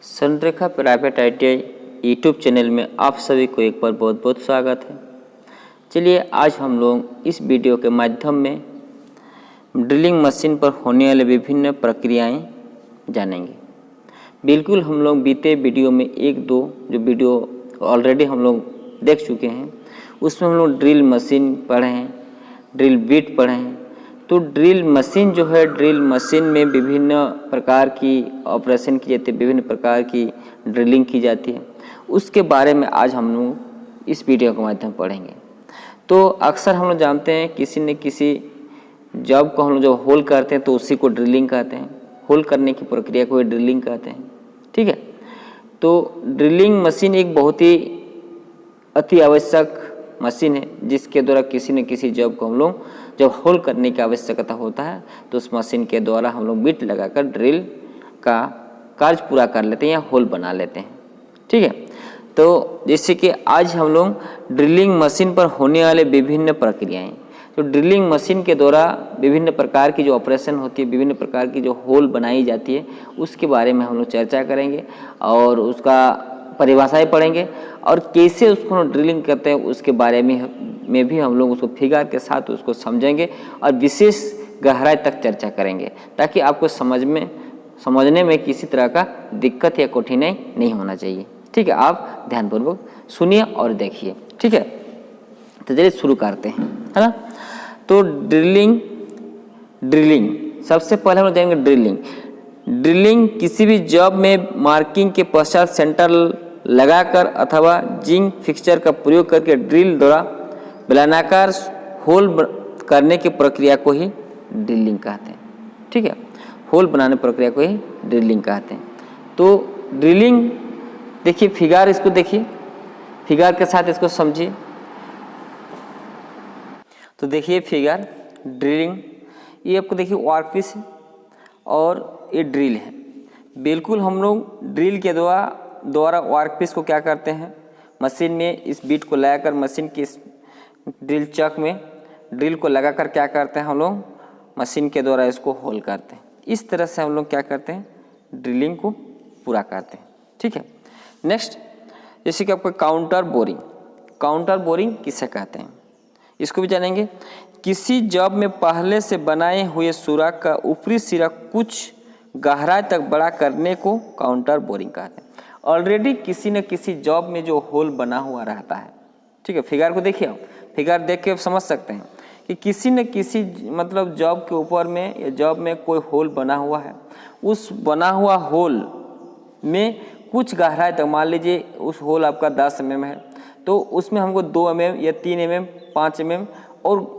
Swarnarekha private ITI YouTube channel में आप सभी को एक बार बहुत बहुत स्वागत है। चलिए आज हम लोग इस वीडियो के माध्यम में ड्रिलिंग मशीन पर होने वाले विभिन्न प्रक्रियाएं जानेंगे। बिल्कुल हम लोग बीते वीडियो में एक दो जो वीडियो ऑलरेडी हम लोग देख चुके हैं, उसमें हम लोग ड्रिल मशीन पढ़े हैं, ड्रिल बिट पढ़े हैं। तो ड्रिल मशीन जो है, ड्रिल मशीन में विभिन्न प्रकार की ऑपरेशन की जाती है, विभिन्न प्रकार की ड्रिलिंग की जाती है। उसके बारे में आज हम लोग इस वीडियो के माध्यम पढ़ेंगे। तो अक्सर हम लोग जानते हैं किसी न किसी जॉब को हम लोग जब होल करते हैं तो उसी को ड्रिलिंग कहते हैं। होल करने की प्रक्रिया को ड्रिलिंग कहते हैं। ठीक है, तो ड्रिलिंग मशीन एक बहुत ही अति आवश्यक मशीन है जिसके द्वारा किसी न किसी जॉब को हम लोग जब होल करने की आवश्यकता होता है तो उस मशीन के द्वारा हम लोग बिट लगाकर ड्रिल का कार्य पूरा कर लेते हैं या होल बना लेते हैं। ठीक है, तो जैसे कि आज हम लोग ड्रिलिंग मशीन पर होने वाले विभिन्न प्रक्रियाएं, तो ड्रिलिंग मशीन के द्वारा विभिन्न प्रकार की जो ऑपरेशन होती है, विभिन्न प्रकार की जो होल बनाई जाती है, उसके बारे में हम लोग चर्चा करेंगे और उसका परिभाषाएं पढ़ेंगे और कैसे उसको ड्रिलिंग करते हैं उसके बारे में भी हम लोग उसको फिगर के साथ उसको समझेंगे और विशेष गहराई तक चर्चा करेंगे ताकि आपको समझने में किसी तरह का दिक्कत या कठिनाई नहीं होना चाहिए। ठीक है, आप ध्यानपूर्वक सुनिए और देखिए। ठीक है, तो चलिए शुरू करते हैं, है ना। तो ड्रिलिंग सबसे पहले हम लोग जानेंगे। ड्रिलिंग किसी भी जॉब में मार्किंग के पश्चात सेंटर लगाकर अथवा जिंक फिक्सचर का प्रयोग करके ड्रिल द्वारा बेलनाकार होल करने की प्रक्रिया को ही ड्रिलिंग कहते हैं। ठीक है, होल बनाने प्रक्रिया को ही ड्रिलिंग कहते हैं। तो ड्रिलिंग देखिए, फिगर इसको देखिए, फिगर के साथ इसको समझिए। तो देखिए फिगर ड्रिलिंग, ये आपको देखिए वर्कपीस है और ये ड्रिल है। बिल्कुल हम लोग ड्रिल के द्वारा वर्कपीस को क्या करते हैं, मशीन में इस बीट को लगाकर मशीन की इस ड्रिल चक में ड्रिल को लगाकर क्या करते हैं, हम लोग मशीन के द्वारा इसको होल करते हैं। इस तरह से हम लोग क्या करते हैं, ड्रिलिंग को पूरा करते हैं। ठीक है, नेक्स्ट जैसे कि आपको काउंटर बोरिंग। काउंटर बोरिंग किसे कहते हैं, इसको भी जानेंगे। किसी जॉब में पहले से बनाए हुए सुराख का ऊपरी सिरा कुछ गहराई तक बड़ा करने को काउंटर बोरिंग कहते हैं। ऑलरेडी किसी न किसी जॉब में जो होल बना हुआ रहता है। ठीक है, फिगर को देखिए, आप फिगर देख के समझ सकते हैं कि किसी न किसी मतलब जॉब के ऊपर में या जॉब में कोई होल बना हुआ है। उस बना हुआ होल में कुछ गहराई तक, मान लीजिए उस होल आपका 10 mm है तो उसमें हमको 2 mm या 3 mm 5 mm और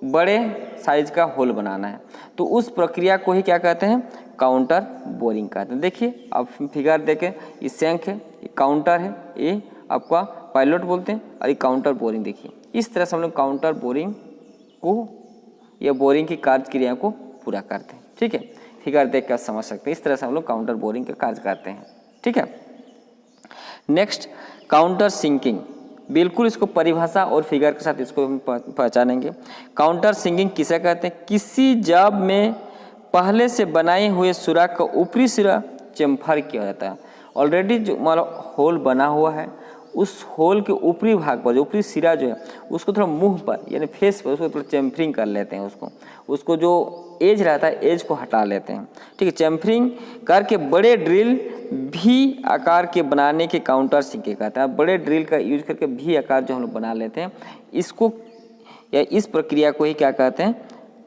बड़े साइज का होल बनाना है। तो उस प्रक्रिया को ही क्या कहते हैं, काउंटर बोरिंग कहते हैं। देखिए आप फिगर देखें, ये शंख है, ये काउंटर है, ये आपका पायलट बोलते हैं और ये काउंटर बोरिंग। देखिए इस तरह से हम लोग काउंटर बोरिंग को या बोरिंग की कार्य क्रिया को पूरा करते हैं। ठीक है, फिगर देख कर समझ सकते हैं, इस तरह से हम लोग काउंटर बोरिंग का कार्य करते हैं। ठीक है, नेक्स्ट काउंटर सिंकिंग। बिल्कुल इसको परिभाषा और फिगर के साथ इसको हम पहचानेंगे। काउंटर सिंकिंग किसे कहते हैं, किसी जॉब में पहले से बनाए हुए सुराख का ऊपरी सिरा चेम्फर किया जाता है। ऑलरेडी जो मतलब होल बना हुआ है, उस होल के ऊपरी भाग पर, जो ऊपरी सिरा जो है उसको थोड़ा मुंह पर यानी फेस पर उसको थोड़ा चेम्फरिंग कर लेते हैं। उसको जो एज रहता है एज को हटा लेते हैं। ठीक है, चेम्फरिंग करके बड़े ड्रिल भी आकार के बनाने के काउंटर सिंकिंग कहते हैं। बड़े ड्रिल का यूज करके भी आकार जो हम लोग बना लेते हैं, इसको या इस प्रक्रिया को ही क्या कहते हैं,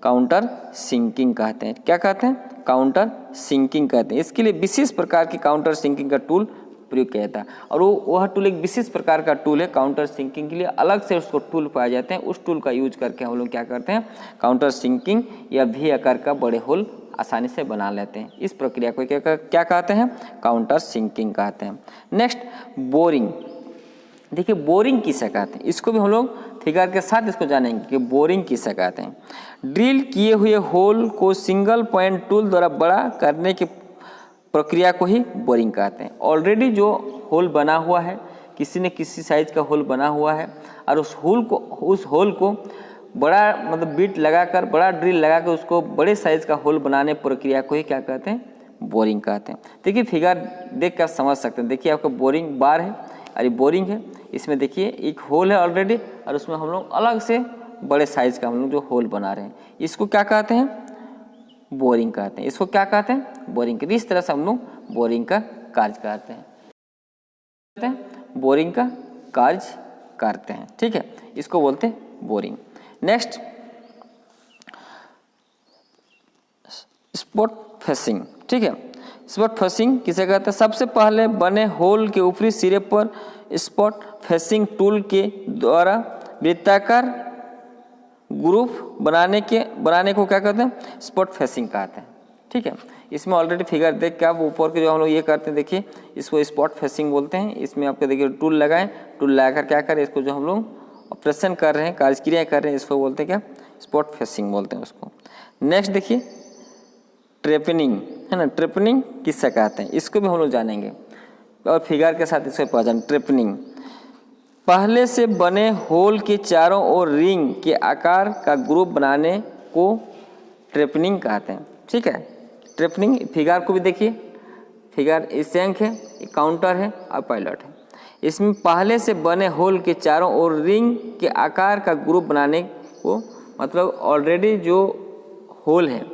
काउंटर सिंकिंग कहते हैं। क्या कहते हैं, काउंटर सिंकिंग कहते हैं। इसके लिए विशेष प्रकार की काउंटर सिंकिंग का टूल प्रयोग किया जाता है और वह टूल एक विशेष प्रकार का टूल है। काउंटर सिंकिंग के लिए अलग से उसको टूल पाए जाते हैं। उस टूल का यूज करके हम लोग क्या करते हैं, काउंटर सिंकिंग या भी आकार का बड़े होल आसानी से बना लेते हैं। इस प्रक्रिया को क्या कहते हैं, काउंटर सिंकिंग कहते हैं। Next boring. देखिए बोरिंग किसे कहते हैं, इसको भी हम लोग फिगर के साथ इसको जानेंगे कि बोरिंग किसे कहते हैं। ड्रिल किए हुए होल को सिंगल पॉइंट टूल द्वारा बड़ा करने की प्रक्रिया को ही बोरिंग कहते हैं। ऑलरेडी जो होल बना हुआ है, किसी न किसी साइज का होल बना हुआ है और उस होल को बड़ा मतलब बीट लगाकर, बड़ा ड्रिल लगाकर उसको बड़े साइज का होल बनाने प्रक्रिया को ही क्या कहते हैं, बोरिंग कहते हैं। देखिए फिगर देख कर आप समझ सकते हैं। देखिए आपका बोरिंग बार है और ये बोरिंग है। इसमें देखिए एक होल है ऑलरेडी और उसमें हम लोग अलग से बड़े साइज का हम लोग जो होल बना रहे हैं, इसको क्या कहते हैं? बोरिंग कहते हैं। इसको क्या कहते हैं? बोरिंग। इस तरह से हम लोग बोरिंग का कार्य करते हैं, बोरिंग का कार्य करते हैं। ठीक है, इसको बोलते हैं बोरिंग। Next spot facing. ठीक है, स्पॉट फेसिंग किसे कहते हैं? सबसे पहले बने होल के ऊपरी सिरे पर स्पॉट फेसिंग टूल के द्वारा वृत्ताकार ग्रुप बनाने को क्या कहते हैं? स्पॉट फेसिंग कहते हैं। ठीक है, इसमें ऑलरेडी फिगर देख के आप ऊपर के जो हम लोग ये करते हैं, देखिए इसको स्पॉट फेसिंग बोलते हैं। इसमें आपको देखिए टूल लगाएं, टूल लगाकर क्या करें, इसको जो हम लोग ऑपरेशन कर रहे हैं, कार्यक्रिया कर रहे हैं, इसको बोलते हैं क्या? स्पॉट फेसिंग बोलते हैं उसको। नेक्स्ट देखिए ट्रेपनिंग, है ना। ट्रेपनिंग किससे कहते हैं? इसको भी हम लोग जानेंगे और फिगर के साथ इसको पहचान। ट्रेपनिंग पहले से बने होल के चारों ओर रिंग के आकार का ग्रुप बनाने को ट्रेपनिंग कहते हैं। ठीक है, ट्रेपनिंग फिगर को भी देखिए, फिगर शंख है, काउंटर है और पायलट है। इसमें पहले से बने होल के चारों ओर रिंग के आकार का ग्रुप बनाने को, मतलब ऑलरेडी जो होल है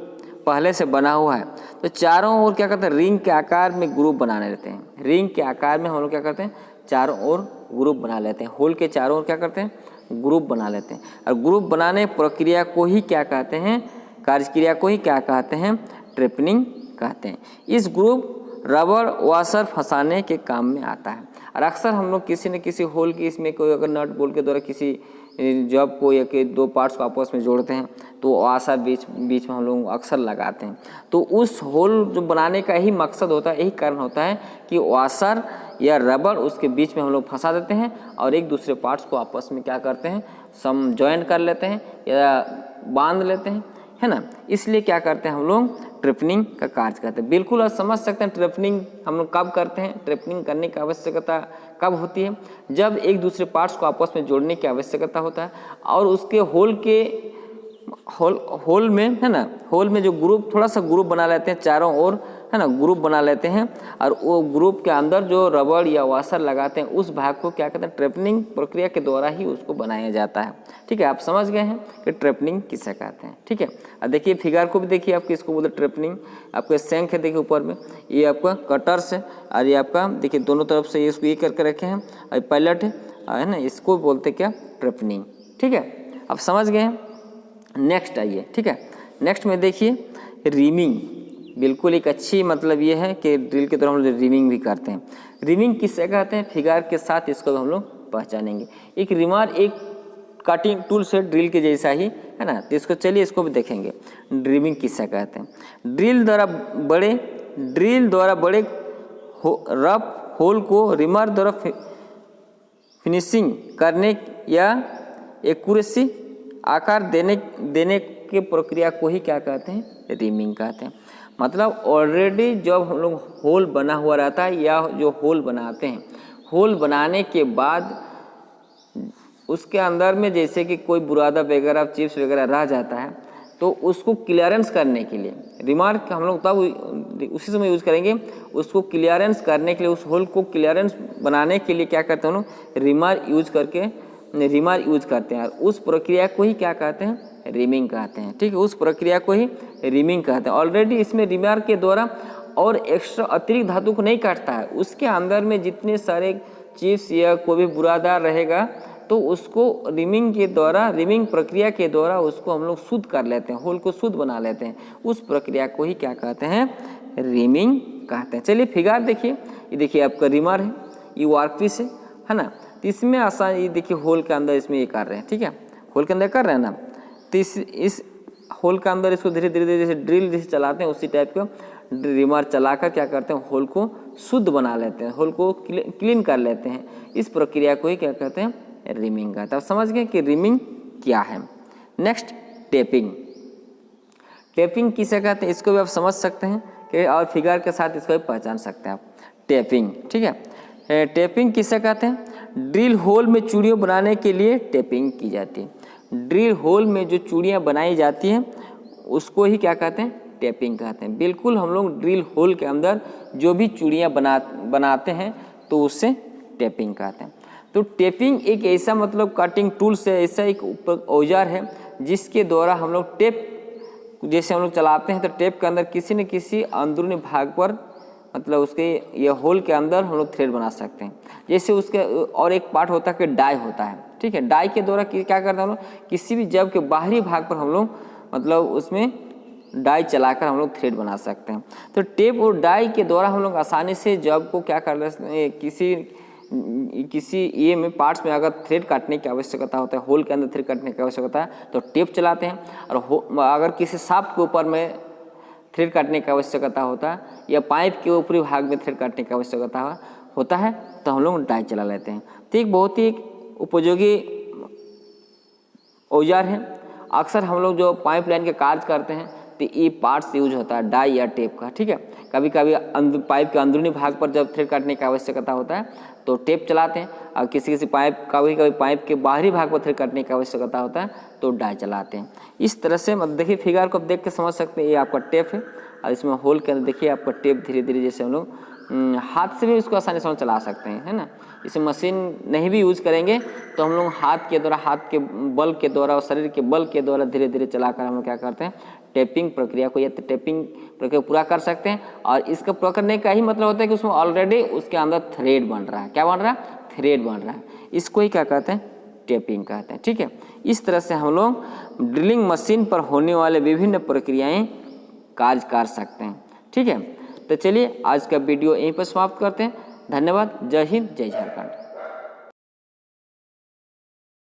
पहले से बना हुआ है, तो चारों ओर क्या करते हैं? रिंग के आकार में ग्रुप बनाने लेते हैं। रिंग के आकार में हम लोग क्या करते हैं? चारों ओर ग्रुप बना लेते हैं। होल के चारों ओर क्या करते हैं? ग्रुप बना लेते हैं। और ग्रुप बनाने प्रक्रिया को ही क्या कहते हैं? कार्यक्रिया को ही क्या कहते हैं? ट्रेपनिंग कहते हैं। इस ग्रुप रबर वाशर फंसाने के काम में आता है। और अक्सर हम लोग किसी न किसी होल की, इसमें कोई अगर नट बोल्ट के द्वारा किसी जब को या कि दो पार्ट्स को आपस में जोड़ते हैं तो वाशर बीच में हम लोग अक्सर लगाते हैं। तो उस होल जो बनाने का ही मकसद होता है, यही कारण होता है कि वाशर या रबर उसके बीच में हम लोग फंसा देते हैं और एक दूसरे पार्ट्स को आपस में क्या करते हैं? सम जॉइंट कर लेते हैं या बांध लेते हैं, है ना। इसलिए क्या करते हैं हम लोग? ट्रेपनिंग का कार्य करते हैं। बिल्कुल आप समझ सकते हैं ट्रेपनिंग हम लोग कब करते हैं। ट्रेपनिंग करने की आवश्यकता कब होती है? जब एक दूसरे पार्ट्स को आपस में जोड़ने की आवश्यकता होता है और उसके होल में, है ना, होल में जो ग्रुप, थोड़ा सा ग्रुप बना लेते हैं चारों ओर, है ना, ग्रुप बना लेते हैं और वो ग्रुप के अंदर जो रबड़ या वाशर लगाते हैं उस भाग को क्या कहते हैं? ट्रेपनिंग प्रक्रिया के द्वारा ही उसको बनाया जाता है। ठीक है, आप समझ गए हैं कि ट्रेपनिंग किसे कहते हैं। ठीक है, अब देखिए फिगर को भी देखिए, आपको इसको बोलते हैं ट्रेपनिंग। आपका शंख है देखिए ऊपर में, ये आपका कटर्स है और ये आपका देखिए दोनों तरफ से इसको ये करके रखे हैं और पायलट है ना, इसको बोलते क्या? ट्रेपनिंग। ठीक है, आप समझ गए हैं। नेक्स्ट आइए। ठीक है, नेक्स्ट में देखिए रिमिंग। बिल्कुल एक अच्छी मतलब ये है कि ड्रिल के दौरान हम लोग रिमिंग भी करते हैं। रिमिंग किससे कहते हैं? फिगर के साथ इसको हम लोग पहचानेंगे। एक रिमार एक कटिंग टूल से ड्रिल के जैसा ही है ना, तो इसको चलिए इसको भी देखेंगे। रिमिंग किससे कहते हैं? ड्रिल द्वारा बड़े रफ होल को रिमार द्वारा फिनिशिंग करने या एक्यूरेसी आकार देने के प्रक्रिया को ही क्या कहते हैं? रिमिंग कहते हैं। मतलब ऑलरेडी जब हम लोग होल बना हुआ रहता है या जो होल बनाते हैं, होल बनाने के बाद उसके अंदर में जैसे कि कोई बुरादा वगैरह, चिप्स वगैरह रह जाता है, तो उसको क्लियरेंस करने के लिए रिमार्क हम लोग तब उसी समय यूज़ करेंगे। उसको क्लियरेंस करने के लिए, उस होल को क्लियरेंस बनाने के लिए क्या करते हैं हम लोग? रिमार यूज करते हैं। उस प्रक्रिया को ही क्या कहते हैं? रिमिंग कहते हैं। ठीक है, उस प्रक्रिया को ही रिमिंग कहते हैं। ऑलरेडी इसमें रिमार के द्वारा और एक्स्ट्रा अतिरिक्त धातु को नहीं काटता है, उसके अंदर में जितने सारे चिप्स या कोई भी बुरादा रहेगा तो उसको रिमिंग के द्वारा, रिमिंग प्रक्रिया के द्वारा उसको हम लोग शुद्ध कर लेते हैं, होल को शुद्ध बना लेते हैं। उस प्रक्रिया को ही क्या कहते हैं? रिमिंग कहते हैं। चलिए फिगर देखिए, ये देखिए आपका रिमर है, ये वर्कपीस है ना। तो इसमें आसान, ये देखिए होल के अंदर इसमें ये कर रहे हैं। ठीक है, होल के अंदर कर रहे हैं ना, तो इस होल के अंदर इसको धीरे धीरे जैसे ड्रिल जैसे चलाते हैं उसी टाइप का रिमर चलाकर क्या करते हैं? होल को शुद्ध बना लेते हैं, होल को क्लीन कर लेते हैं। इस प्रक्रिया को ही क्या कहते हैं? रिमिंग कहते हैं। आप समझ गए कि रिमिंग क्या है। Next tapping. टेपिंग किसे कहते हैं? इसको भी आप समझ सकते हैं कि और फिगर के साथ इसको भी पहचान सकते हैं आप। टेपिंग, ठीक है। टेपिंग किसे कहते हैं? ड्रिल होल में चूड़ियाँ बनाने के लिए टेपिंग की जाती है। ड्रिल होल में जो चूड़ियाँ बनाई जाती हैं उसको ही क्या कहते हैं? टेपिंग कहते हैं। बिल्कुल हम लोग ड्रिल होल के अंदर जो भी चूड़ियाँ बनाते हैं तो उससे टेपिंग कहते हैं। तो टेपिंग एक ऐसा मतलब कटिंग टूल से ऐसा एक औजार है जिसके द्वारा हम लोग टेप जैसे हम लोग चलाते हैं तो टेप के अंदर किसी न किसी अंदरूनी भाग पर मतलब उसके ये होल के अंदर हम लोग थ्रेड बना सकते हैं। जैसे उसके और एक पार्ट होता है कि डाई होता है, ठीक है। डाई के द्वारा क्या करते हैं हम लोग, किसी भी जब के बाहरी भाग पर हम लोग मतलब उसमें डाई चलाकर हम लोग थ्रेड बना सकते हैं। तो टेप और डाई के द्वारा हम लोग आसानी से जब को क्या कर लेते किसी ये में पार्ट्स में अगर थ्रेड काटने की आवश्यकता होता है, होल के अंदर थ्रेड काटने की आवश्यकता है तो टेप चलाते हैं। और अगर किसी शाफ्ट के ऊपर में थ्रेड काटने की आवश्यकता होता है या पाइप के ऊपरी भाग में थ्रेड काटने की आवश्यकता होता है तो हम लोग डाई चला लेते हैं। तो एक बहुत ही उपयोगी औजार है। अक्सर हम लोग जो पाइप लाइन के कार्य करते हैं तो ये पार्ट्स यूज होता है डाई या टेप का, ठीक है। कभी कभी पाइप के अंदरूनी भाग पर जब थ्रेड काटने की आवश्यकता होता है तो टेप चलाते हैं, और किसी पाइप कभी पाइप के बाहरी भाग पर थ्रेड काटने की आवश्यकता होता है तो डाई चलाते हैं। इस तरह से मतलब देखिए फिगर को देख के समझ सकते हैं ये आपका टेप है, और इसमें होल के अंदर देखिए आपका टेप धीरे धीरे जैसे हम लोग हाथ से भी इसको आसानी से चला सकते हैं, है ना। इसे मशीन नहीं भी यूज करेंगे तो हम लोग हाथ के द्वारा, हाथ के बल के द्वारा और शरीर के बल के द्वारा धीरे धीरे चलाकर हम लोग क्या करते हैं, टेपिंग प्रक्रिया को या टेपिंग प्रक्रिया पूरा कर सकते हैं। और इसका पूरा करने का ही मतलब होता है कि उसमें ऑलरेडी उसके अंदर थ्रेड बन रहा है। क्या बन रहा है? थ्रेड बन रहा है। इसको ही क्या कहते हैं? टेपिंग कहते हैं, ठीक है। इस तरह से हम लोग ड्रिलिंग मशीन पर होने वाले विभिन्न प्रक्रियाएं कार्य कर सकते हैं, ठीक है। तो चलिए आज का वीडियो यहीं पर समाप्त करते हैं। धन्यवाद। जय हिंद, जय झारखंड।